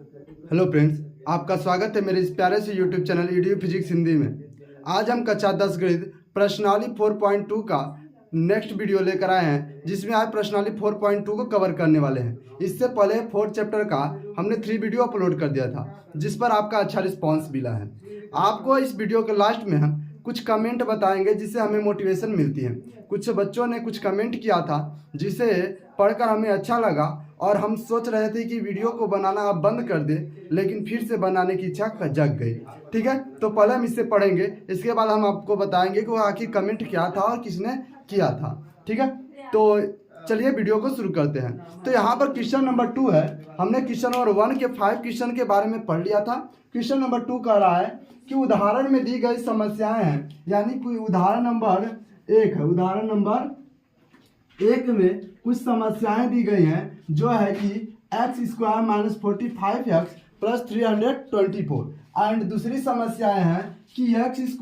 Hello friends, आपका स्वागत है मेरे इस प्यारे से YouTube channel EDU physics Hindi में। आज हम कक्षा 10 गणित प्रश्नावली 4.2 का नेक्स्ट वीडियो लेकर आए हैं, जिसमें आज प्रश्नावली 4.2 को कवर करने वाले हैं। इससे पहले 4th चैप्टर का हमने 3 वीडियो अपलोड कर दिया था, जिस पर आपका अच्छा रिस्पॉन्स मिला है। आपको इस वीडियो के लास्ट में हम कुछ कमेंट बताएंगे, जिससे हमें मोटिवेशन मिलती है। कुछ बच्चों ने कुछ कमेंट किया था, जिसे पढ़कर हमें अच्छा लगा और हम सोच रहे थे कि वीडियो को बनाना अब बंद कर दे, लेकिन फिर से बनाने की इच्छा जग गई। ठीक है, तो पहले हम इससे पढ़ेंगे, इसके बाद हम आपको बताएंगे कि वो आखिर कमेंट क्या था और किसने किया था। ठीक है, तो चलिए वीडियो को शुरू करते हैं। तो यहाँ पर क्वेश्चन नंबर 2 है। हमने क्वेश्चन नंबर 1 के 5 क्वेश्चन के बारे में पढ़ लिया था। क्वेश्चन नंबर 2 कह रहा है कि उदाहरण में दी गई समस्याएं हैं, यानी कोई उदाहरण नंबर 1 है। उदाहरण नंबर 1 में कुछ समस्याएं दी गई हैं, जो है कि x² - 45x + 324। एंड दूसरी समस्याएं हैं कि x² -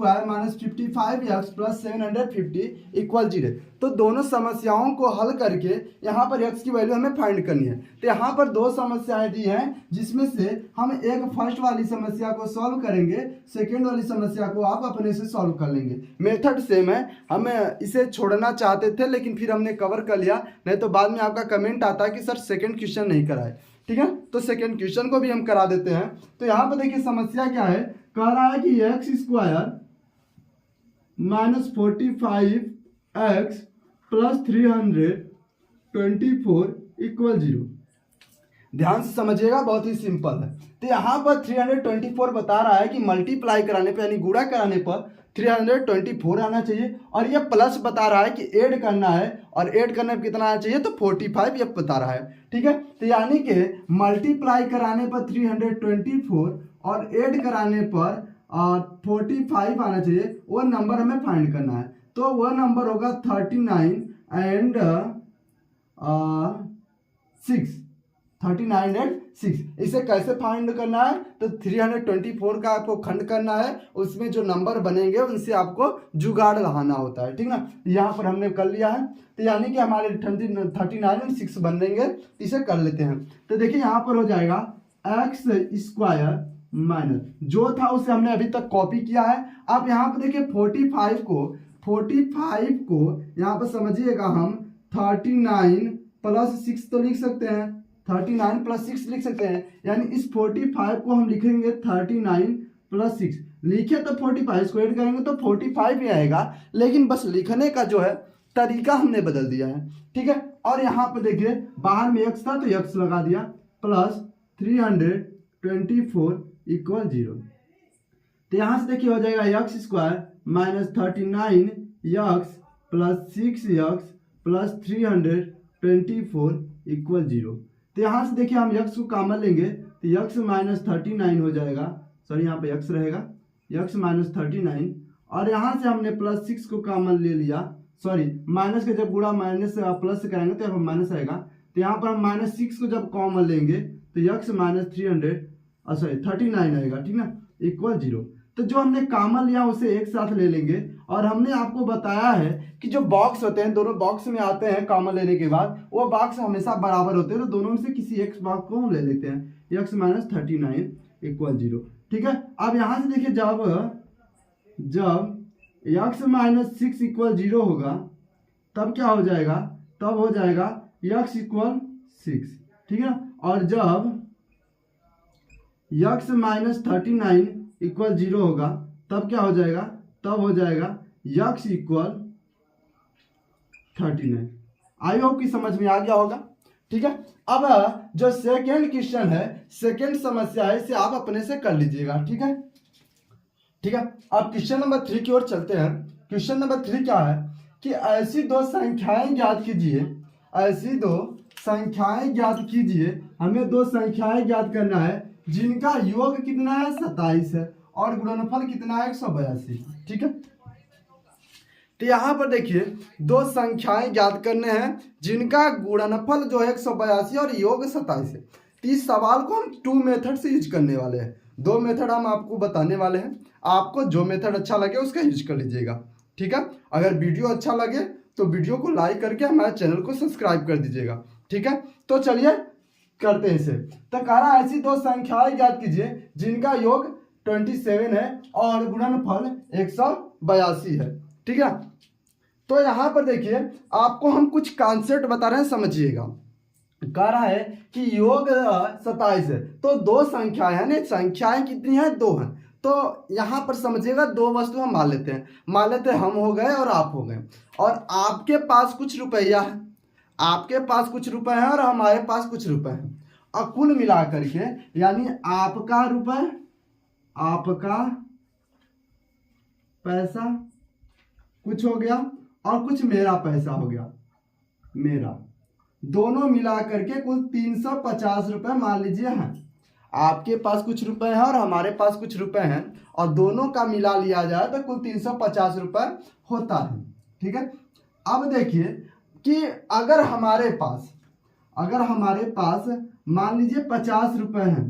55x + 750 = 0। तो दोनों समस्याओं को हल करके यहाँ पर x की वैल्यू हमें फाइंड करनी है। तो यहाँ पर दो समस्याएं दी हैं, जिसमें से हम एक फर्स्ट वाली समस्या को सॉल्व करेंगे, सेकेंड वाली समस्या को आप अपने से सॉल्व कर लेंगे। मेथड सेम है, हम इसे छोड़ना चाहते थे लेकिन फिर हमने कवर कर लिया, नहीं तो बाद में आपका कमेंट आता है कि सर सेकेंड क्वेश्चन नहीं कराए। ठीक है, तो सेकेंड क्वेश्चन को भी हम करा देते हैं। तो यहाँ पर देखिए समस्या क्या है, कह रहा है कि x² - 45x + 324 = 0। ध्यान से समझिएगा, बहुत ही सिंपल है। तो यहाँ पर 324 बता रहा है कि मल्टीप्लाई कराने पर यानी गुणा कराने पर 324 आना चाहिए, और ये प्लस बता रहा है कि ऐड करना है, और ऐड करने पर कितना आना चाहिए, तो 45 ये बता रहा है। ठीक है, तो यानी कि मल्टीप्लाई कराने पर 324 और ऐड कराने पर 45 आना चाहिए। वो नंबर हमें फाइंड करना है, तो वह नंबर होगा 39 एंड 6। 39 एंड 6। इसे कैसे फाइंड करना है, तो 324 का आपको खंड करना है, उसमें जो नंबर बनेंगे उनसे आपको जुगाड़ लगाना होता है। ठीक ना, यहाँ पर हमने कर लिया है। तो यानी कि हमारे 39 एंड 6 बन देंगे। इसे कर लेते हैं। तो देखिए यहाँ पर हो जाएगा x² माइनस जो था उसे हमने अभी तक कॉपी किया है। अब यहाँ पर देखिए 45 को यहाँ पर समझिएगा, हम 39 + 6 तो लिख सकते हैं, 39 + 6 लिख सकते हैं। यानी इस 45 को हम लिखेंगे 39 + 6। लिखे तो 45, इसको ऐड करेंगे तो 45 ही आएगा, लेकिन बस लिखने का जो है तरीका हमने बदल दिया है। ठीक है, और यहाँ पर देखिए बाहर में x था तो x लगा दिया, प्लस 324 = 0। तो यहाँ से देखिए हो जाएगा x² - 39x + 6x + 324 = 0। तो यहाँ से देखिए हम x को कॉमन लेंगे तो x - 39 हो जाएगा, सॉरी यहाँ पे x रहेगा, x - 39, और यहाँ से हमने +6 को कॉमन ले लिया, सॉरी माइनस के जब गुणा माइनस से प्लस से कराएंगे तो यहाँ पर माइनस आएगा। तो यहाँ पर हम -6 को जब कॉमन लेंगे तो x - 39 आएगा। ठीक ना, = 0। तो जो हमने कॉमन लिया उसे एक साथ ले लेंगे, और हमने आपको बताया है कि जो बॉक्स होते हैं, दोनों बॉक्स में आते हैं कॉमन लेने के बाद, वो बॉक्स हमेशा बराबर होते हैं, तो दोनों में से किसी एक बॉक्स को हम ले लेते हैं। x - 39 = 0। ठीक है, अब यहाँ से देखिए जब x - 6 = 0 होगा तब क्या हो जाएगा, तब हो जाएगा x = 6। ठीक है, और जब x - 39 = 0 होगा तब क्या हो जाएगा, तब हो जाएगा x = 39। आई होप कि समझ में आ गया होगा। ठीक है, अब जो सेकेंड क्वेश्चन है, सेकेंड समस्या है, इसे आप अपने से कर लीजिएगा। ठीक है, ठीक है, अब क्वेश्चन नंबर 3 की ओर चलते हैं। क्वेश्चन नंबर 3 क्या है कि ऐसी दो संख्याएं ज्ञात कीजिए, ऐसी दो संख्याएं ज्ञात कीजिए। हमें दो संख्याएं ज्ञात करना है जिनका योग कितना है, 27 है, और गुणनफल कितना है, 182। ठीक है, तो यहाँ पर देखिए दो संख्याएं ज्ञात करने हैं जिनका गुणनफल जो है 182 और योग 27 है। तो इस सवाल को हम 2 मेथड से यूज करने वाले हैं। 2 मेथड हम आपको बताने वाले हैं, आपको जो मेथड अच्छा लगे उसका यूज कर लीजिएगा। ठीक है, अगर वीडियो अच्छा लगे तो वीडियो को लाइक करके हमारे चैनल को सब्सक्राइब कर दीजिएगा। ठीक है, तो चलिए करते हैं इसे। तो कह रहा है ऐसी दो संख्याएं ज्ञात कीजिए जिनका योग 27 है और गुणनफल 182 है। ठीक है, तो यहाँ पर देखिए आपको हम कुछ कॉन्सेप्ट बता रहे हैं, समझिएगा। कह रहा है कि योग 27 है, तो दो संख्याएं हैं ना, संख्याएं कितनी हैं? दो हैं। तो यहाँ पर समझिएगा दो वस्तु हम मान लेते हैं, हम हो गए और आप हो गए, और आपके पास कुछ रुपया है, आपके पास कुछ रुपए हैं और हमारे पास कुछ रुपए हैं, और कुल मिला करके यानी आपका रुपए, आपका पैसा कुछ हो गया और कुछ मेरा पैसा हो गया, मेरा, दोनों मिला करके कुल 350 रुपए मान लीजिए हैं। आपके पास कुछ रुपए हैं और हमारे पास कुछ रुपए हैं, और दोनों का मिला लिया जाए तो कुल 350 रुपए होता है। ठीक है, अब देखिए कि अगर हमारे पास मान लीजिए 50 रुपए हैं,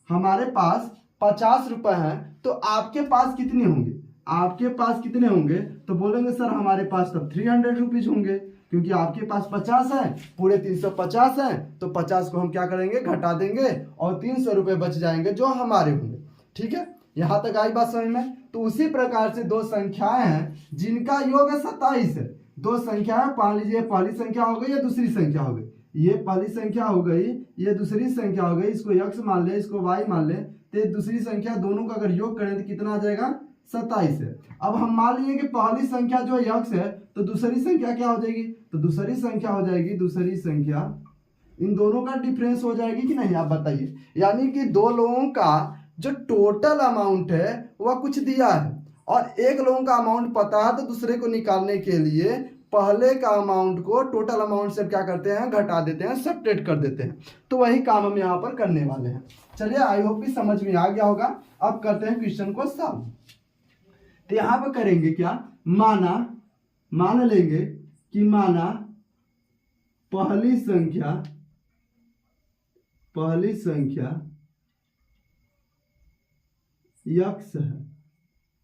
हमारे पास 50 रुपए हैं, तो आपके पास कितने होंगे? आपके पास कितने होंगे? तो बोलेंगे सर हमारे पास तब 300 रुपीज होंगे, क्योंकि आपके पास 50 है, पूरे 350 है, तो 50 को हम क्या करेंगे? घटा देंगे, और 300 रुपये बच जाएंगे जो हमारे होंगे। ठीक है, यहाँ तक आई बात समझ में? तो उसी प्रकार से दो संख्याएं हैं जिनका योग 27 है। दो संख्याएं, मान लीजिए पहली संख्या हो गई या दूसरी संख्या हो गई, ये पहली संख्या हो गई, ये दूसरी संख्या हो गई, इसको x मान ले, इसको y मान ले, तो दूसरी संख्या दोनों का अगर योग करें तो कितना आ जाएगा? 27 है। अब हम मान लिए कि पहली संख्या जो x है, तो दूसरी संख्या क्या हो जाएगी? तो दूसरी संख्या हो जाएगी, दूसरी संख्या इन दोनों का डिफरेंस हो जाएगी कि नहीं, आप बताइए। यानी कि दो लोगों का जो टोटल अमाउंट है वह कुछ दिया है, और एक लोगों का अमाउंट पता है, तो दूसरे को निकालने के लिए पहले का अमाउंट को टोटल अमाउंट से क्या करते हैं? घटा देते हैं, सब्ट्रैक्ट कर देते हैं। तो वही काम हम यहाँ पर करने वाले हैं। चलिए, आई होप कि समझ में आ गया होगा। अब करते हैं क्वेश्चन को सॉल्व। तो यहाँ पर करेंगे क्या? मान लेंगे कि माना पहली संख्या x है।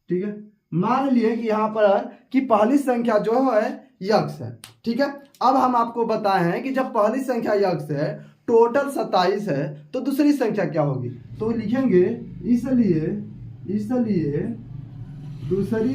ठीक है, मान लिए कि यहाँ पर कि पहली संख्या जो है x है। ठीक है, अब हम आपको बताए हैं कि जब पहली संख्या x है, टोटल 27 है, तो दूसरी संख्या क्या होगी? तो लिखेंगे इसलिए दूसरी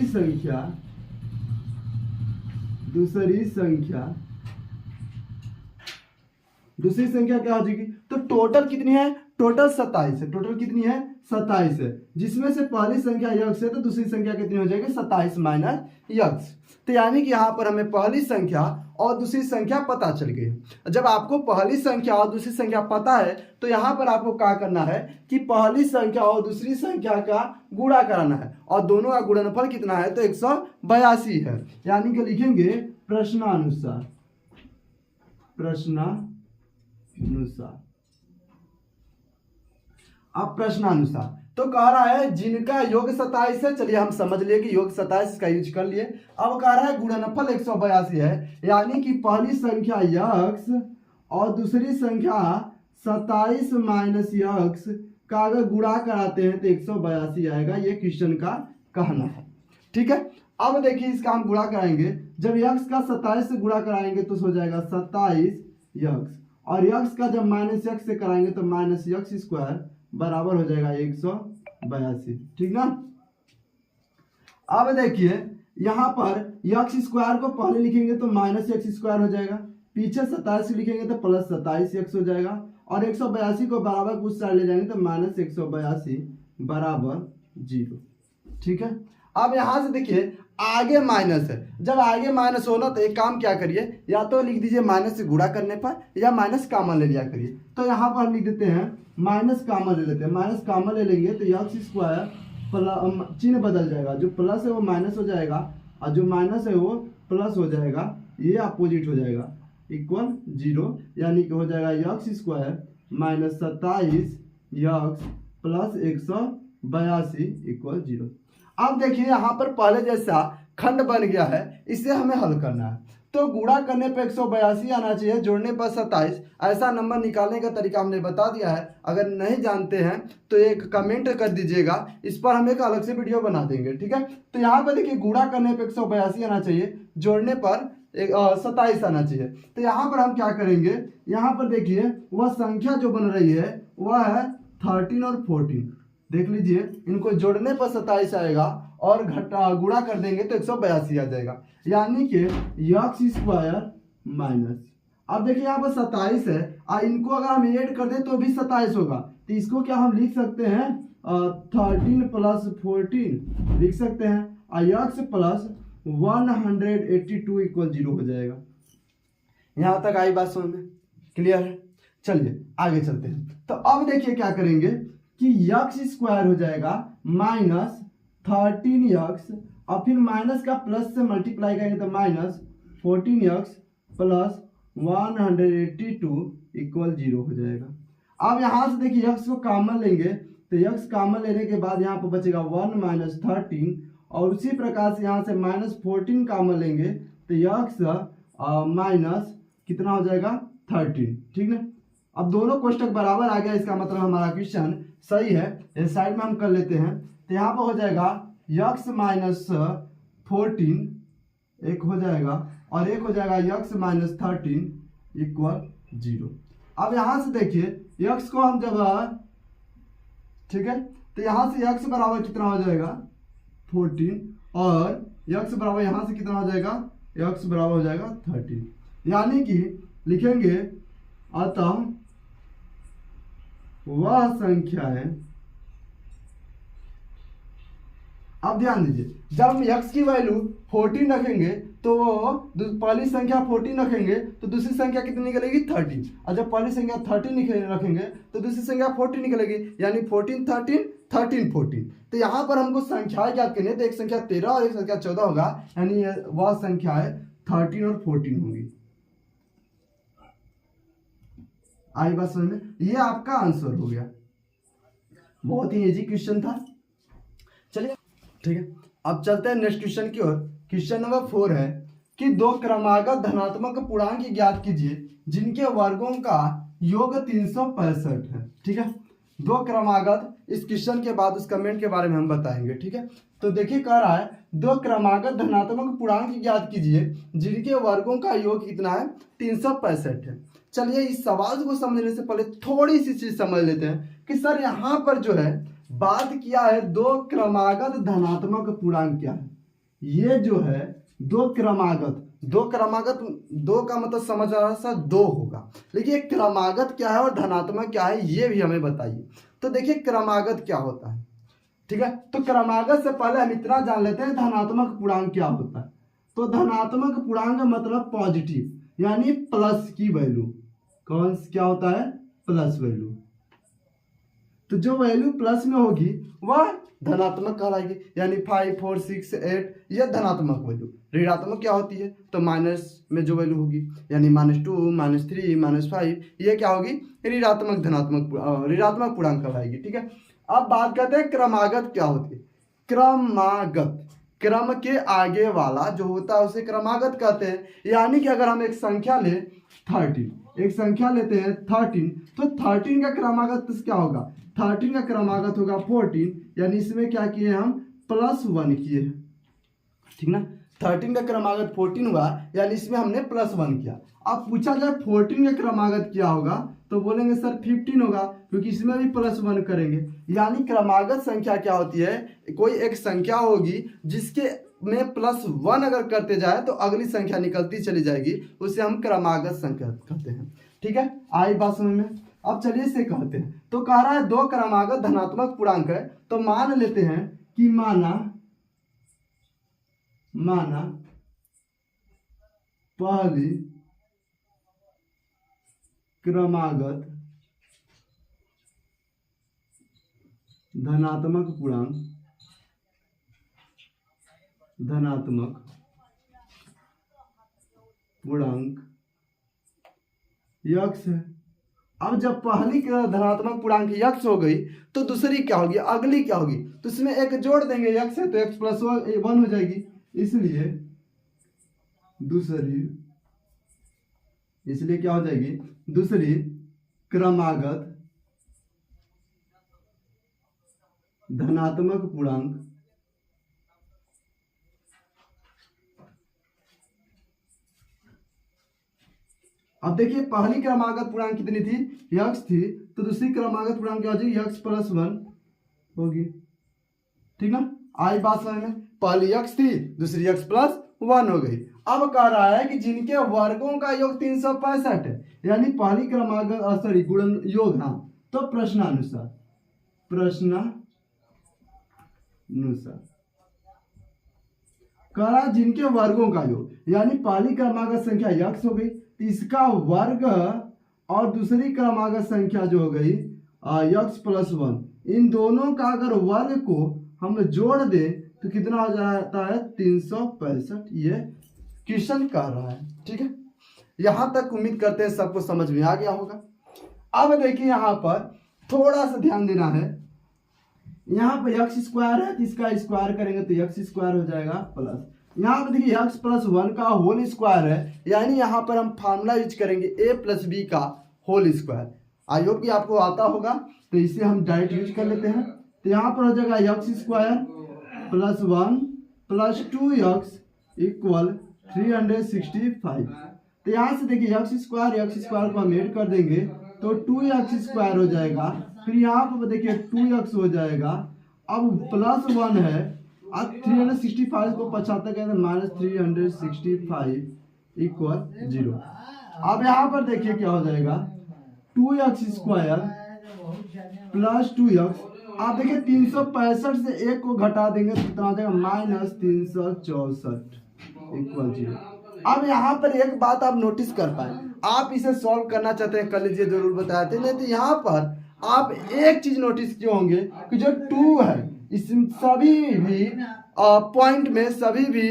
संख्या क्या हो जाएगी? तो टोटल कितनी है? टोटल 27 है। टोटल कितनी है? 27 है, जिसमें से पहली संख्या x है, तो दूसरी संख्या कितनी हो जाएगी? 27 माइनस x। तो यानी कि यहाँ पर हमें पहली संख्या और दूसरी संख्या पता चल गई। जब आपको पहली संख्या और दूसरी संख्या पता है, तो यहाँ पर आपको क्या करना है कि पहली संख्या और दूसरी संख्या का गुणा कराना है, और दोनों का गुणनफल कितना है? तो 182 है। यानी कि लिखेंगे प्रश्नानुसार। अब प्रश्नानुसार तो कह रहा है जिनका योग 27 है। चलिए हम समझ लिए कि योग 27 का यूज कर लिए। अब कह रहा है गुणनफल 182 है, यानी कि पहली संख्या x और दूसरी संख्या 27 माइनस x का अगर गुणा कराते हैं तो 182 आएगा। ये क्वेश्चन का कहना है। ठीक है, अब देखिए इसका हम गुणा कराएंगे। जब x का 27 से गुणा कराएंगे तो हो जाएगा 27x, और x का जब माइनस x से कराएंगे तो माइनस x स्क्वायर बराबर हो जाएगा 182। ठीक ना। अब देखिए यहाँ पर x स्क्वायर को पहले लिखेंगे तो माइनस x स्क्वायर हो जाएगा, पीछे 27 लिखेंगे तो प्लस 27x हो जाएगा, और 182 को बराबर कुछ साइड ले जाएंगे तो माइनस 182 बराबर 0। ठीक है, अब यहाँ से देखिए आगे माइनस है। जब आगे माइनस हो ना तो एक काम क्या करिए, या तो लिख दीजिए माइनस से गुणा करने पर, या माइनस कॉमन ले लिया करिए। तो यहाँ पर हम लिख देते हैं माइनस कॉमन ले लेते हैं। माइनस कॉमन ले लेंगे तो x स्क्वायर चिन्ह बदल जाएगा, जो प्लस है वो माइनस हो जाएगा और जो माइनस है वो प्लस हो जाएगा, ये अपोजिट हो जाएगा, इक्वल 0। यानी कि हो जाएगा x square minus 27x plus 182 equal 0। अब देखिए यहाँ पर पहले जैसा खंड बन गया है, इसे हमें हल करना है। तो गुणा करने पे 182 आना चाहिए, जोड़ने पर 27। ऐसा नंबर निकालने का तरीका हमने बता दिया है। अगर नहीं जानते हैं तो एक कमेंट कर दीजिएगा, इस पर हम एक अलग से वीडियो बना देंगे। ठीक है, तो यहाँ पर देखिए गुणा करने पे 182 आना चाहिए, जोड़ने पर 27 आना चाहिए। तो यहाँ पर हम क्या करेंगे, यहाँ पर देखिए वह संख्या जो बन रही है वह है 13 और 14। देख लीजिए, इनको जोड़ने पर 27 आएगा और घटा गुणा कर देंगे तो 182 आ जाएगा, यानी कि यक्स स्क्वायर माइनस। अब देखिए यहाँ पर 27 है और इनको अगर हम ऐड कर दें तो भी 27 होगा। तो इसको क्या हम लिख सकते हैं 13 प्लस 14 लिख सकते हैं और यक्स प्लस 182 इक्वल 0 हो जाएगा। यहाँ तक आई बात समझ में? क्लियर है? चलिए आगे चलते हैं। तो अब देखिए क्या करेंगे कि यक्स स्क्वायर हो जाएगा माइनस 13 यक्स और फिर माइनस का प्लस से मल्टीप्लाई करेंगे तो माइनस 14 यक्स प्लस 182 इक्वल 0 हो जाएगा। अब यहाँ से देखिए यक्स को कॉमन लेंगे तो यक्स कॉमन लेने के बाद यहाँ पर बचेगा 1 माइनस 13 और उसी प्रकार से यहाँ से माइनस 14 कॉमन लेंगे तो यक्स माइनस कितना हो जाएगा 13। ठीक ना। अब दोनों कोष्टक बराबर आ गया, इसका मतलब हमारा क्वेश्चन सही है। इस साइड में हम कर लेते हैं तो यहाँ पर हो जाएगा यक्स माइनस 14 एक हो जाएगा और एक हो जाएगा यक्स माइनस 13 इक्वल 0। अब यहाँ से देखिए यक्स को हम जब ठीक है तो यहाँ से यक्स बराबर कितना हो जाएगा 14 और यक्स बराबर यहाँ से कितना हो जाएगा यक्स बराबर हो जाएगा 13, यानी कि लिखेंगे अतः वह संख्या है। अब ध्यान दीजिए, जब हम x की वैल्यू 14 रखेंगे तो पहली संख्या 14 रखेंगे तो दूसरी संख्या कितनी निकलेगी 13, और जब पहली संख्या 13 रखेंगे तो दूसरी संख्या 14 निकलेगी, यानी 14 13 13 14। तो यहाँ पर हमको संख्याएं ज्ञात करनी है तो एक संख्या 13 और एक संख्या 14 होगा, यानी वह संख्या है 13 और 14 होगी। आई बात समझ में? ये आपका आंसर हो गया। बहुत ही इजी क्वेश्चन था। चलिए ठीक है, अब चलते हैं नेक्स्ट क्वेश्चन की ओर। क्वेश्चन नंबर 4 है कि दो क्रमागत धनात्मक पूर्णांक ज्ञात कीजिए जिनके वर्गों का योग 365 है। ठीक है, दो क्रमागत, इस क्वेश्चन के बाद उस कमेंट के बारे में हम बताएंगे। ठीक है, तो देखिए कह रहा है दो क्रमागत धनात्मक पूर्णांक ज्ञात कीजिए जिनके वर्गों का योग कितना है 365 है। चलिए इस सवाल को समझने से पहले थोड़ी सी चीज समझ लेते हैं कि सर यहाँ पर जो है बात किया है दो क्रमागत धनात्मक पूर्णांक क्या है। ये जो है दो क्रमागत, दो का मतलब समझ रहा सा दो होगा, लेकिन क्रमागत क्या है और धनात्मक क्या है ये भी हमें बताइए। तो देखिए क्रमागत क्या होता है। ठीक है, तो क्रमागत से पहले हम इतना जान लेते हैं धनात्मक पूर्णांक क्या होता है। तो धनात्मक पूर्णांक मतलब पॉजिटिव, यानी प्लस की वैल्यू। कौन क्या होता है? Plus value. तो जो वैल्यू प्लस में होगी वह धनात्मक कहलाएगी, यानी 5 4 6 8 यह धनात्मक वैल्यू। ऋणात्मक क्या होती है? तो माइनस में जो वैल्यू होगी, यानी -2 -3 -5 ये क्या होगी? ऋणात्मक ऋणात्मक पूर्णांक कहलाएगी। ठीक है, अब बात करते हैं क्रमागत क्या होती है। क्रमागत क्रम के आगे वाला जो होता है उसे क्रमागत कहते हैं। यानी कि अगर हम एक संख्या ले 13, एक संख्या लेते हैं 13, तो 13 का क्रमागत क्या होगा? 13 का क्रमागत होगा 14, यानी इसमें क्या किए हम +1 किए हैं। ठीक ना, 13 का क्रमागत 14 हुआ, यानी इसमें हमने +1 किया। अब पूछा जाए 14 का क्रमागत क्या होगा तो बोलेंगे सर 15 होगा, क्योंकि इसमें भी +1 करेंगे। यानी क्रमागत संख्या क्या होती है? कोई एक संख्या होगी जिसके में +1 अगर करते जाए तो अगली संख्या निकलती चली जाएगी, उसे हम क्रमागत संख्या कहते हैं। ठीक है, आई बात समझ में? अब चलिए इसे कहते हैं। तो कह रहा है दो क्रमागत धनात्मक पूर्णांक है, तो मान लेते हैं कि माना पहली क्रमागत धनात्मक पूर्णांक यक्स है। अब जब पहली धनात्मक पूर्णांक यक्स हो गई तो दूसरी क्या होगी? अगली क्या होगी? तो इसमें एक जोड़ देंगे, यक्स है तो x + 1 हो जाएगी, इसलिए क्या हो जाएगी? दूसरी क्रमागत धनात्मक पूर्णांक अब देखिए पहली क्रमागत पूर्णांक कितनी थी, यक्स थी, तो दूसरी क्रमागत पूर्णांक क्या हो जाएगी, यक्स प्लस 1 होगी। ठीक ना, आई बात समझ में, पहली यक्स थी दूसरी यक्स प्लस 1 हो गई। अब कह रहा है कि जिनके वर्गों का योग 365 है, यानी पहली क्रमागत सॉरी गुणन योग, हाँ, तो प्रश्नानुसार करा जिनके वर्गों का योग, यानी पहली क्रमागत संख्या यक्स हो गई, इसका वर्ग और दूसरी क्रमागत संख्या जो हो गई यक्स प्लस 1, इन दोनों का अगर वर्ग को हम जोड़ दे तो कितना हो जाता है, 365। ये क्वेश्चन कर रहा है। ठीक है, यहां तक उम्मीद करते हैं सबको समझ में आ गया होगा। अब देखिए यहां पर थोड़ा सा ध्यान देना है, यहाँ पर यक्स स्क्वायर है, इसका स्क्वायर करेंगे तो यक्स स्क्वायर हो जाएगा प्लस, यहाँ पर देखिए यक्स प्लस 1 का होल स्क्वायर है, यानी यहाँ पर हम फार्मूला यूज करेंगे a प्लस बी का होल स्क्वायर। आई होप कि आपको आता होगा, तो इसे हम डायरेक्ट यूज कर लेते हैं। तो यहाँ पर हो जाएगा x square plus 1 plus 2 x equal 365। तो यहाँ से देखिए यक्स स्क्वायर को हम ऐड कर देंगे तो 2x स्क्वायर हो जाएगा, फिर यहाँ पर देखिए 2x हो जाएगा। अब प्लस 1 है, अब 365 को 75 कहते हैं माइनस 365 इक्वल 0। अब यहाँ पर देखिए क्या हो जाएगा, 2x स्क्वायर प्लस 2x, आप देखिए 365 से 1 को घटा देंगे तो कितना हो जाएगा, माइनस 364 इक्वल 0। अब यहाँ पर एक बात आप नोटिस कर पाए, आप इसे सॉल्व करना चाहते हैं कर लीजिए, जरूर बताए थे, नहीं तो यहाँ पर आप एक चीज नोटिस किए होंगे कि जो 2 है इस सभी भी पॉइंट में, सभी भी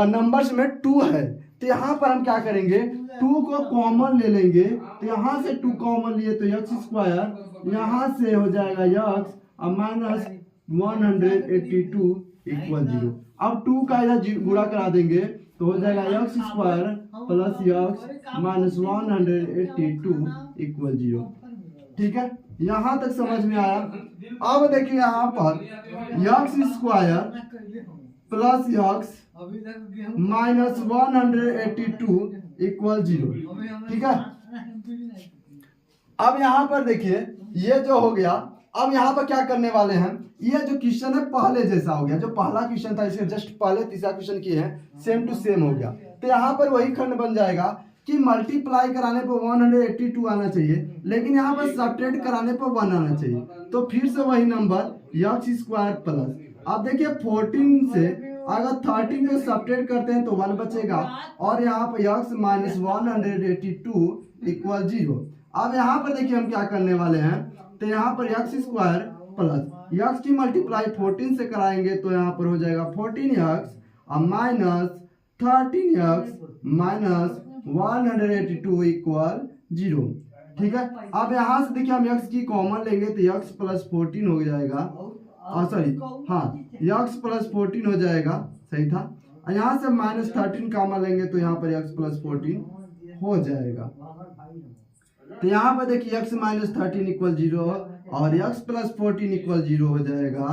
नंबर्स में 2 है। तो यहाँ पर हम क्या करेंगे, 2 को कॉमन ले लेंगे, तो यहाँ से 2 कॉमन लिए तो यक्स स्क्वायर यहाँ से हो जाएगा यक्स माइनस 182 इक्वल 0। अब 2 का इधर गुणा करा देंगे तो हो जाएगा x square plus x minus 182 equal 0। ठीक है, यहाँ तक समझ में आया। अब देखिए यहाँ पर x square plus x minus 182 equal 0। ठीक है, अब यहाँ पर देखिए ये जो हो गया, अब यहाँ पर क्या करने वाले हैं, ये जो क्वेश्चन है पहले जैसा हो गया, जो पहला क्वेश्चन था इसके जस्ट पहले तीसरा क्वेश्चन किए हैं, सेम टू सेम हो गया। तो यहाँ पर वही खंड बन जाएगा कि मल्टीप्लाई कराने पर 182 आना चाहिए, लेकिन यहाँ पर सब्ट्रैक्ट कराने पर 1 आना चाहिए। तो फिर से वही नंबर यक्स स्क्वायर प्लस, अब देखिए 14 से अगर 13 को सब्ट्रैक्ट करते हैं तो 1 बचेगा, और यहाँ पर यक्स माइनस 182 इक्वल 0। अब यहाँ पर देखिए हम क्या करने वाले हैं, तो यहाँ पर यक्स स्क्वायर प्लस यक्स की मल्टीप्लाई 14 से कराएंगे तो यहाँ पर हो जाएगा 14x minus 13x minus 182 equal 0। ठीक है, अब यहाँ से देखिए हम x की कॉमन लेंगे तो x प्लस 14 हो जाएगा, सॉरी हाँ x प्लस 14 हो जाएगा, सही था। यहाँ से माइनस 13 कॉमन लेंगे तो यहाँ पर x प्लस 14 हो जाएगा। तो यहाँ पर देखिए x माइनस 13 इक्वल 0 और x प्लस 14 इक्वल 0 हो जाएगा।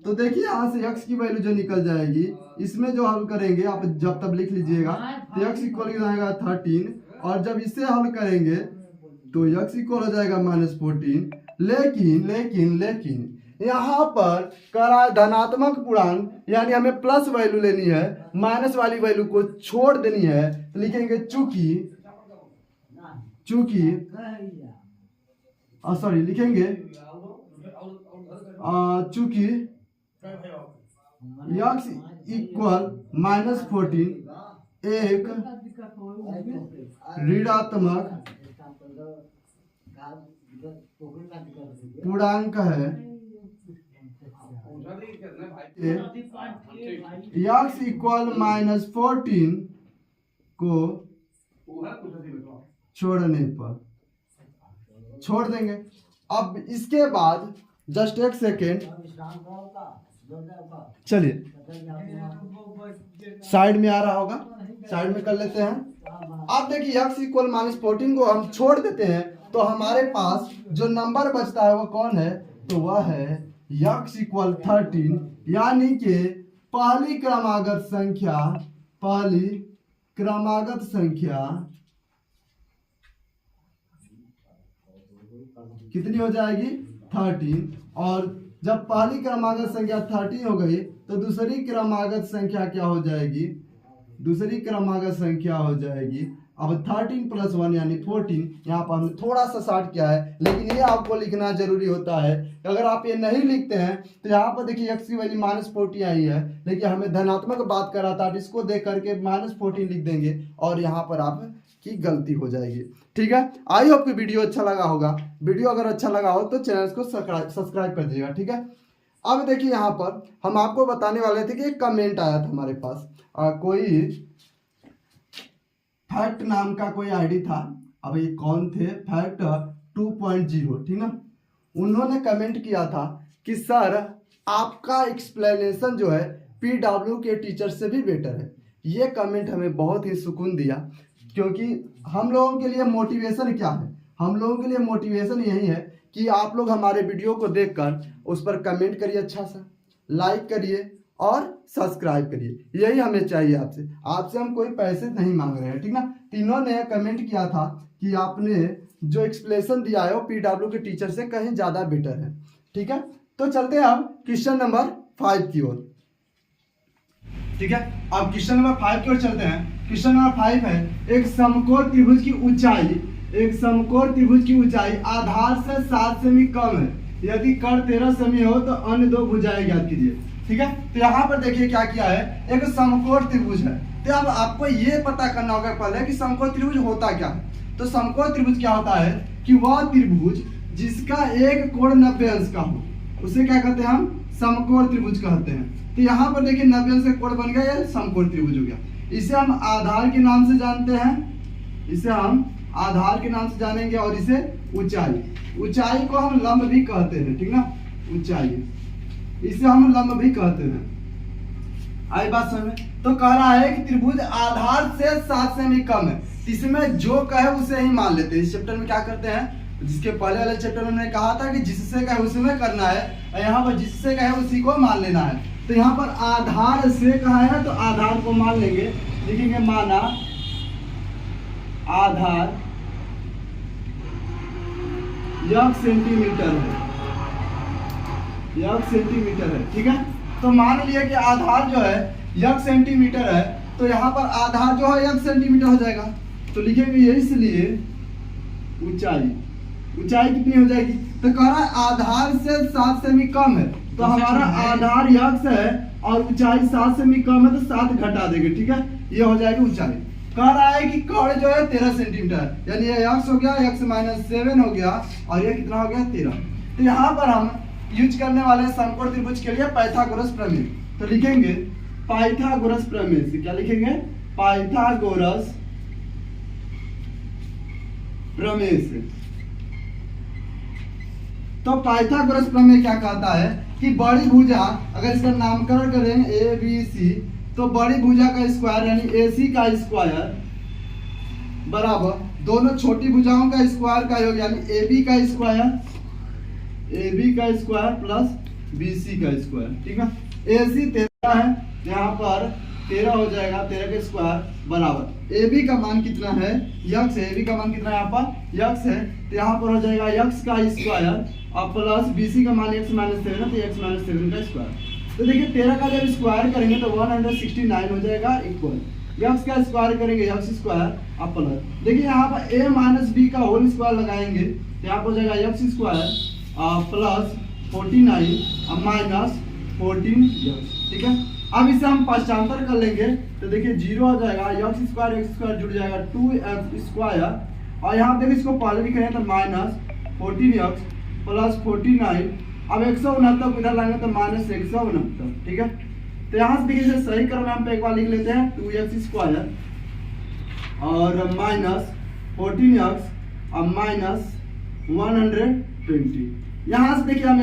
तो देखिए यहाँ से x की वैल्यू जो निकल जाएगी, इसमें जो हल करेंगे आप जब तब लिख लीजिएगा, तो x इक्वल हो जाएगा 13, और जब इसे हल करेंगे तो x इक्वल हो जाएगा माइनस 14। लेकिन यहाँ पर करा धनात्मक पूर्णांक, यानी हमें प्लस वैल्यू लेनी है, माइनस वाली वैल्यू को छोड़ देनी है, तो लिखेंगे चूंकि सॉरी लिखेंगे चूंकि x इक्वल माइनस 14 एक ऋणात्मक पूर्णांक है, x इक्वल माइनस 14 को छोड़ने पर छोड़ देंगे। अब इसके बाद जस्ट एक सेकेंड, चलिए साइड में आ रहा होगा, साइड में कर लेते हैं। अब देखिए x इक्वल माइनस 14 को हम छोड़ देते हैं तो हमारे पास जो नंबर बचता है वो कौन है, तो वह है x इक्वल 13, यानी कि पहली क्रमागत संख्या कितनी हो जाएगी 13। और जब पहली क्रमागत संख्या 13 हो गई तो दूसरी क्रमागत संख्या क्या हो जाएगी, दूसरी क्रमागत संख्या हो जाएगी अब 13 + 1 यानी 14। यहाँ पर हमने थोड़ा सा शॉर्ट किया है, लेकिन ये आपको लिखना जरूरी होता है। अगर आप ये नहीं लिखते हैं तो यहाँ पर देखिए x की वैल्यू -40 आई है, लेकिन हमें धनात्मक बात कर रहा था, अब इसको देख करके -14 लिख देंगे और यहाँ पर आप की गलती हो जाएगी। ठीक है, आई होप कि वीडियो अच्छा लगा होगा। वीडियो अगर अच्छा लगा हो तो चैनल को सब्सक्राइब कर दीजिएगा। ठीक है, अब देखिए यहाँ पर हम आपको बताने वाले थे कि एक कमेंट आया था हमारे पास, कोई फैक्ट नाम का कोई आईडी था। अब ये कौन थे, फैक्ट 2.0, ठीक ना। उन्होंने कमेंट किया था कि सर आपका एक्सप्लेनेशन जो है PW के टीचर से भी बेटर है। ये कमेंट हमें बहुत ही सुकून दिया, क्योंकि हम लोगों के लिए मोटिवेशन क्या है, हम लोगों के लिए मोटिवेशन यही है कि आप लोग हमारे वीडियो को देखकर उस पर कमेंट करिए, अच्छा सा लाइक करिए और सब्सक्राइब करिए। यही हमें चाहिए आपसे हम कोई पैसे नहीं मांग रहे हैं, ठीक ना। तीनों ने कमेंट किया था कि आपने जो एक्सप्लेनेशन दिया है वो PW के टीचर से कहीं ज़्यादा बेटर है। ठीक है, तो चलते हैं अब क्वेश्चन नंबर 5 की ओर। ठीक है, अब क्वेश्चन नंबर 5 की ओर चलते हैं। क्वेश्चन नंबर 5 है, एक समकोण त्रिभुज की ऊंचाई, एक समकोण त्रिभुज की ऊंचाई आधार से 7 सेमी कम है, यदि कर्ण 13 सेमी हो तो अन्य दो भुजाएं ज्ञात कीजिए। ठीक है, तो यहाँ पर देखिए क्या किया है, एक समकोण त्रिभुज है। तो अब आपको ये पता करना होगा पहले कि समकोण त्रिभुज होता क्या है। तो समकोण त्रिभुज क्या होता है कि वह त्रिभुज जिसका एक कोण 90 अंश का हो, उसे क्या कहते हैं हम, समकोण त्रिभुज कहते हैं। तो यहाँ पर देखिए 90 अंश का कोण बन गया, ये समकोण त्रिभुज हो गया। इसे हम आधार के नाम से जानते हैं, इसे हम आधार के नाम से जानेंगे, और इसे ऊंचाई को हम लंब भी कहते हैं। ठीक ना, ऊंचाई इसे हम लंब भी कहते हैं। आई बात समझ में। तो कह रहा है कि त्रिभुज आधार से 7 सेमी कम है, इसमें जो कहे उसे ही मान लेते हैं। इस चैप्टर में क्या करते हैं, जिसके पहले वाले चैप्टर में मैंने कहा था कि जिससे कहे उसी में करना है, यहाँ पर जिससे कहे उसी को मान लेना है। तो यहाँ पर आधार से कहा है तो आधार को मान लेंगे, लिखेंगे माना आधार यह सेंटीमीटर है, यह सेंटीमीटर है। ठीक है, तो मान लिया कि आधार जो है यह सेंटीमीटर है, तो यहाँ पर आधार जो है यह सेंटीमीटर हो जाएगा। तो लिखेंगे ये, इसलिए ऊंचाई कितनी हो जाएगी, तो कह रहा है आधार से 7 सेमी कम है, तो हमारा आधार यक्स है और ऊंचाई 7 सेमी कम है, तो 7 घटा देंगे। ठीक है, ये हो जाएगी ऊंचाई। कह रहा है कि कर्ण जो है 13 सेंटीमीटर, यानी ये यक्स हो गया, यक्स -7 हो गया, और ये कितना हो गया 13। तो यहाँ पर हम यूज करने वाले समकोण त्रिभुज के लिए पाइथागोरस प्रमेय। तो लिखेंगे पाइथागोरस प्रमेय से, क्या लिखेंगे, पाइथागोरस प्रमेय से। तो पाइथागोरस प्रमेय क्या कहता है कि बड़ी भुजा, अगर इसका नामकरण करें ABC, तो बड़ी भुजा का स्क्वायर यानी AC का स्क्वायर बराबर दोनों छोटी भुजाओं का स्क्वायर का योग, यानी AB का स्क्वायर प्लस BC का स्क्वायर। ठीक है, AC 13 है, यहाँ पर 13 हो जाएगा, 13 का स्क्वायर बराबर AB का मान कितना है, यक्स है, AB का मान कितना है, यहाँ पर यक्स है, तो यहाँ पर हो जाएगा यक्स का स्क्वायर और प्लस BC का मान x -7 है, तो x -7 का स्क्वायर। तो देखिए 13 का जब स्क्वायर करेंगे तो 169 हो जाएगा, इक्वल यक्स का स्क्वायर करेंगे यक्स स्क्वायर और प्लस, देखिए यहाँ पर a - b का होल स्क्वायर लगाएंगे, तो यहाँ पर हो जाएगा x square plus 49 minus 14 x. ठीक है, अब इसे हम पश्चांतर कर लेंगे, तो देखिए 0 हो जाएगा, यक्स स्क्वायर जुड़ जाएगा 2x स्क्वायर, और यहाँ देखिए इसको पहले लिखे हैं तो -14x प्लस 49, अब 169 इधर लाएंगे तो -169। ठीक है, तो यहाँ से देखिए सही क्रम में हम एक बार लिख लेते हैं, 2x स्क्वायर और -14x और -120। यहाँ से देखिए हम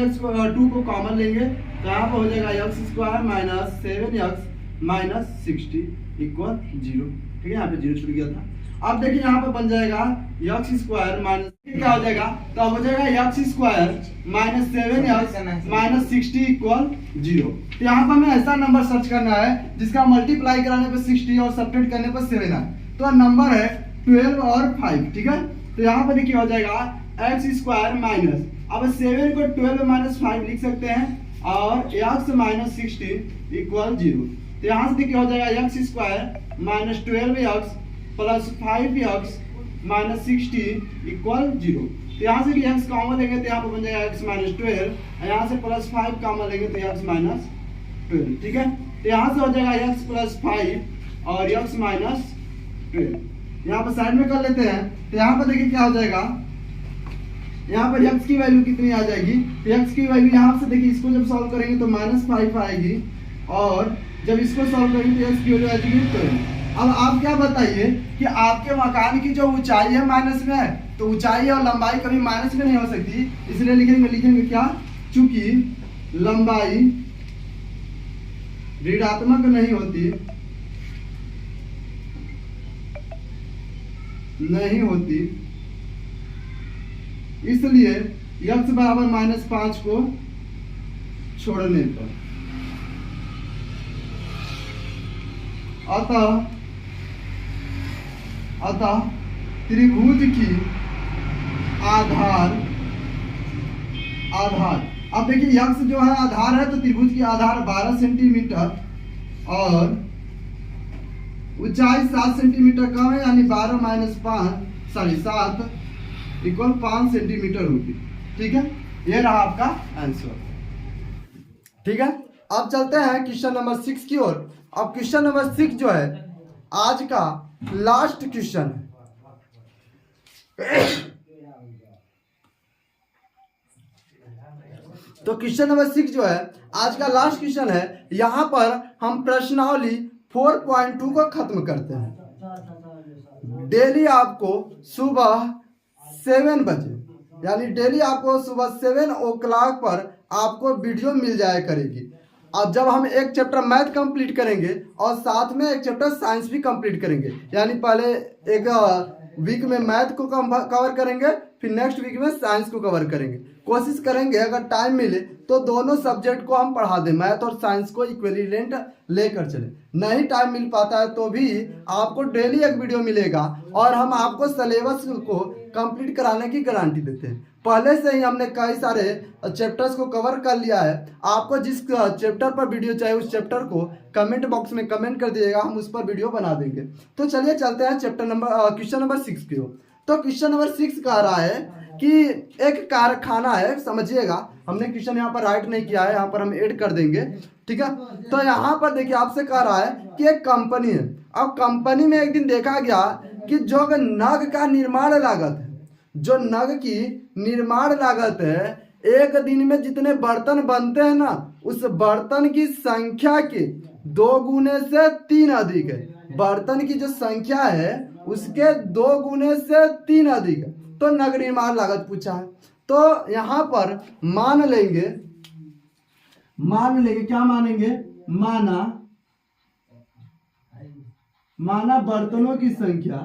2 को कॉमन लेंगे, तो यहाँ पर हो जाएगा x स्क्वायर -7x -60 इक्वल 0। ठीक है, यहाँ पे 0 छूट गया था। अब देखिए यहाँ पे बन जाएगा x स्क्वायर माइनस, क्या हो जाएगा, तो अब हो जाएगा x स्क्वायर -7x -60 इक्वल 0। तो यहाँ पर हमें ऐसा नंबर सर्च करना है जिसका मल्टीप्लाई कराने पर 60 और सब्ट्रैक्ट करने पर 7 है। तो नंबर है 12 और 5। ठीक है, तो यहाँ पर देखिए हो जाएगा एक्स स्क्वायर माइनस, अब 7 को 12 माइनस 5 लिख सकते हैं और एक्स माइनस 16 इक्वल 0। तो यहाँ से देखिए हो जाएगा x square minus 12x plus 5x minus 16 equal 0। तो यहाँ से एक्स कॉमन लेंगे तो यहाँ पर बन जाएगा एक्स माइनस 12, यहाँ से प्लस 5 कॉमन लेंगे तो एक्स माइनस 12। ठीक है, तो यहाँ से हो जाएगा एक्स प्लस 5 और एक्स माइनस 12। यहाँ पर साइड में कर लेते हैं, तो यहाँ पर देखिए क्या हो जाएगा, यहाँ पर x की वैल्यू कितनी आ जाएगी, तो x की वैल्यू यहाँ से देखिए इसको जब सॉल्व करेंगे तो -5 आएगी और जब इसको सॉल्व करेंगे तो x की वैल्यू आ जाएगी 12। अब आप क्या बताइए कि आपके मकान की जो ऊंचाई है माइनस में है, तो ऊंचाई और लंबाई कभी माइनस में नहीं हो सकती, इसलिए लिखेंगे क्या, चूंकि लंबाई ऋणात्मक नहीं होती इसलिए x बराबर -5 को छोड़ने पर अतः त्रिभुज की आधार अब देखिए x जो है आधार है, तो त्रिभुज की आधार 12 सेंटीमीटर और ऊंचाई 7 सेंटीमीटर कम है, यानी 12 माइनस 7 इक्वल 5 सेंटीमीटर होगी। ठीक है, ये रहा आपका आंसर। ठीक है, अब चलते हैं क्वेश्चन नंबर 6 की ओर। अब क्वेश्चन नंबर 6 जो है आज का लास्ट क्वेश्चन है। तो क्वेश्चन नंबर 6 जो है आज का लास्ट क्वेश्चन है। यहां पर हम प्रश्नावली 4.2 को खत्म करते हैं। डेली आपको सुबह 7 बजे, यानी डेली आपको सुबह 7 o'clock पर आपको वीडियो मिल जाया करेगी। अब जब हम एक चैप्टर मैथ कंप्लीट करेंगे और साथ में एक चैप्टर साइंस भी कंप्लीट करेंगे, यानी पहले एक वीक में मैथ को कवर करेंगे, फिर नेक्स्ट वीक में साइंस को कवर करेंगे। कोशिश करेंगे अगर टाइम मिले तो दोनों सब्जेक्ट को हम पढ़ा दें, मैथ और साइंस को इक्विवेलेंट लेकर चले। नहीं टाइम मिल पाता है तो भी आपको डेली एक वीडियो मिलेगा और हम आपको सिलेबस को कंप्लीट कराने की गारंटी देते हैं। पहले से ही हमने कई सारे चैप्टर्स को कवर कर लिया है। आपको जिस चैप्टर पर वीडियो चाहिए उस चैप्टर को कमेंट बॉक्स में कमेंट कर दीजिएगा, हम उस पर वीडियो बना देंगे। तो चलिए चलते हैं क्वेश्चन नंबर 6 की ओर। तो क्वेश्चन नंबर 6 कह रहा है कि एक कारखाना है, समझिएगा हमने क्वेश्चन यहाँ पर राइट नहीं किया है, यहाँ पर हम ऐड कर देंगे। ठीक है, तो यहाँ पर देखिए आपसे कह रहा है कि एक कंपनी है। अब कंपनी में एक दिन देखा गया कि जो नग का निर्माण लागत है, जो नग की निर्माण लागत है, एक दिन में जितने बर्तन बनते हैं ना, उस बर्तन की संख्या के 2 गुने से 3 अधिक है। बर्तन की जो संख्या है उसके 2 गुने से 3 अधिक है, तो नग निर्माण लागत पूछा है। तो यहाँ पर मान लेंगे क्या मानेंगे, माना बर्तनों की संख्या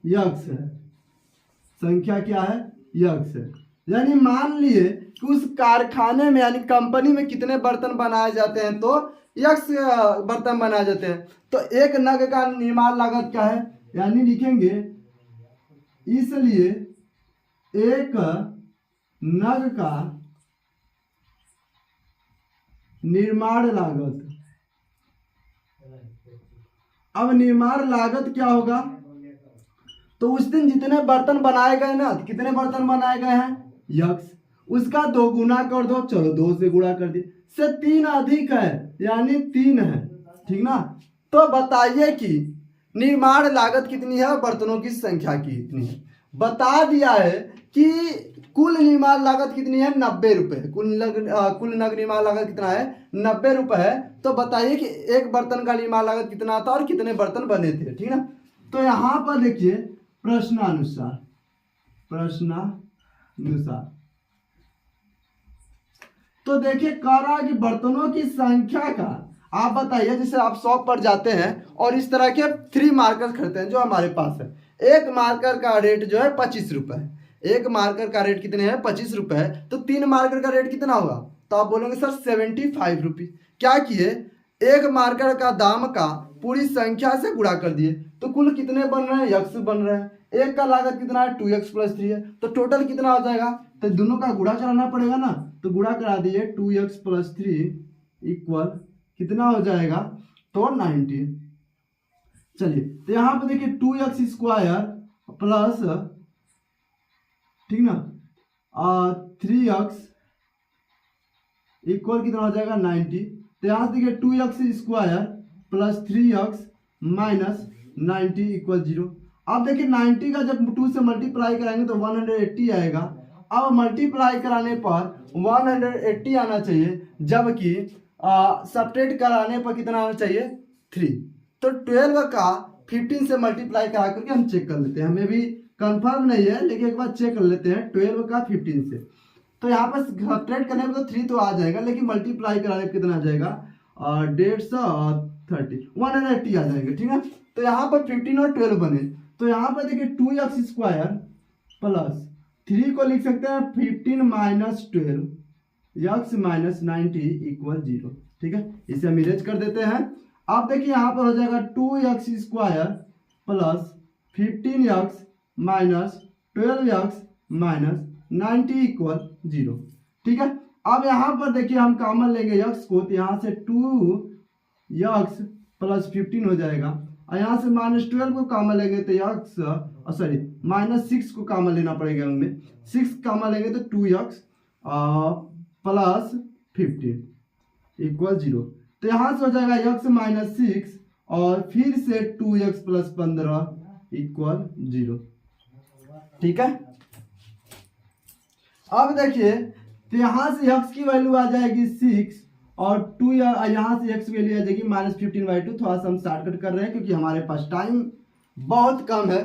यक्स है। संख्या क्या है, यक्स है। यानी मान लिए कि उस कारखाने में यानी कंपनी में कितने बर्तन बनाए जाते हैं, तो यक्स बर्तन बनाए जाते हैं। तो एक नग का निर्माण लागत क्या है, यानी लिखेंगे इसलिए एक नग का निर्माण लागत। अब निर्माण लागत क्या होगा, तो उस दिन जितने बर्तन बनाए गए ना, कितने बर्तन बनाए गए हैं, यक्स, उसका 2 गुना कर दो, चलो 2 से गुणा कर दिए, से 3 अधिक है यानी 3 है। ठीक ना, तो बताइए कि निर्माण लागत कितनी है, बर्तनों की संख्या कितनी है। बता दिया है कि कुल निर्माण लागत कितनी है, 90 रुपए। कुल नग निर्माण लागत कितना है, 90 रुपए है। तो बताइए कि एक बर्तन का निर्माण लागत कितना था और कितने बर्तन बने थे। ठीक ना, तो यहाँ पर देखिए प्रश्नानुसार तो देखिए कह रहा है कि बर्तनों की संख्या का आप बताइए। जैसे आप शॉप पर जाते हैं और इस तरह के 3 मार्कर खरीदते हैं जो हमारे पास है। एक मार्कर का रेट जो है 25 रुपए है। एक मार्कर का रेट कितने है, 25 रुपए है। तो 3 मार्कर का रेट कितना होगा, तो आप बोलेंगे सर 75 रुपीज़। क्या किए, एक मार्कर का दाम का पूरी संख्या से गुणा कर दिए, तो कुल कितने बन रहे हैं, यक्स बन रहे हैं। एक का लागत कितना है, 2x + 3 है, तो टोटल कितना हो जाएगा, तो दोनों का गुणा कराना पड़ेगा ना, तो गुणा करा दिए 2x + 3 इक्वल कितना हो जाएगा, तो 90। चलिए तो यहाँ पे देखिए 2x² प्लस, ठीक ना, 3x इक्वल कितना हो जाएगा 90। तो यहाँ से देखिए 2x² plus 3x minus 90 equal 0। अब देखिए 90 का जब 2 से मल्टीप्लाई कराएंगे तो 180 आएगा। अब मल्टीप्लाई कराने पर 180 आना चाहिए, जबकि सब्ट्रैक्ट कराने पर कितना आना चाहिए, 3। तो 12 का 15 से मल्टीप्लाई करा करके हम चेक कर लेते हैं, हमें भी कंफर्म नहीं है लेकिन एक बार चेक कर लेते हैं 12 का 15 से। तो यहाँ पर सब्ट्रैक्ट करने पर तो 3 तो आ जाएगा, लेकिन मल्टीप्लाई कराने पर कितना आ जाएगा, 130 180 आ जाएंगे, ठीक है। तो यहाँ पर 15 और 12 बने, तो यहाँ पर देखिए 2x² प्लस 3 को लिख सकते हैं 15 माइनस 12 x माइनस 90 इक्वल 0, ठीक है। इसे हम इरेज कर देते हैं। अब देखिए यहाँ पर हो जाएगा 2x² plus 15x minus 12x minus 90 equal 0, ठीक है। अब यहाँ पर देखिए हम कॉमन लेंगे x को, तो यहाँ से 2x प्लस 15 हो जाएगा, और यहाँ से -12 को कॉमन लेंगे तो -6 को कॉमन लेना पड़ेगा, हमें 6 कॉमन लेंगे तो 2x प्लस 15 इक्वल 0। तो यहाँ से हो जाएगा x माइनस 6 और फिर से 2x प्लस 15 इक्वल 0, ठीक है। अब देखिए तो यहाँ से x की वैल्यू आ जाएगी 6 और 2 यहाँ से x वैल्यू आ जाएगी -15/2। थोड़ा सा हम शॉर्टकट कर रहे हैं क्योंकि हमारे पास टाइम बहुत कम है,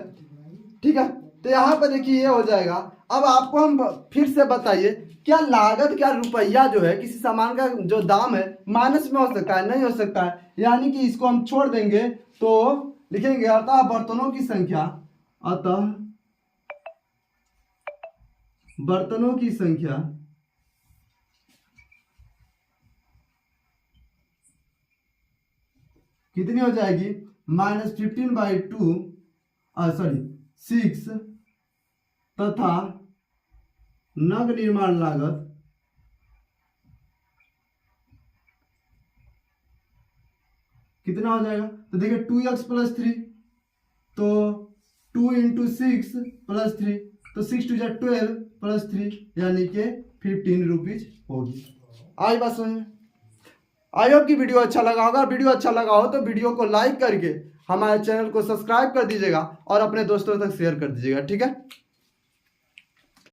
ठीक है। तो यहाँ पर देखिए ये हो जाएगा। अब आपको हम फिर से बताइए, क्या लागत, क्या रुपया जो है किसी सामान का जो दाम है माइनस में हो सकता है, नहीं हो सकता है, यानी कि इसको हम छोड़ देंगे तो लिखेंगे अतः बर्तनों की संख्या, अतः बर्तनों की संख्या कितनी हो जाएगी, -15/6 तथा नग निर्माण लागत कितना हो जाएगा, तो देखिए 2x + 3, तो 2 × 6 + 3, तो 6 × 12 + 3 यानी कि 15 रुपीज होगी। आई बात समझ में। आई होप कि वीडियो अच्छा लगा होगा। वीडियो अच्छा लगा हो तो वीडियो को लाइक करके हमारे चैनल को सब्सक्राइब कर दीजिएगा और अपने दोस्तों तक शेयर कर दीजिएगा, ठीक है।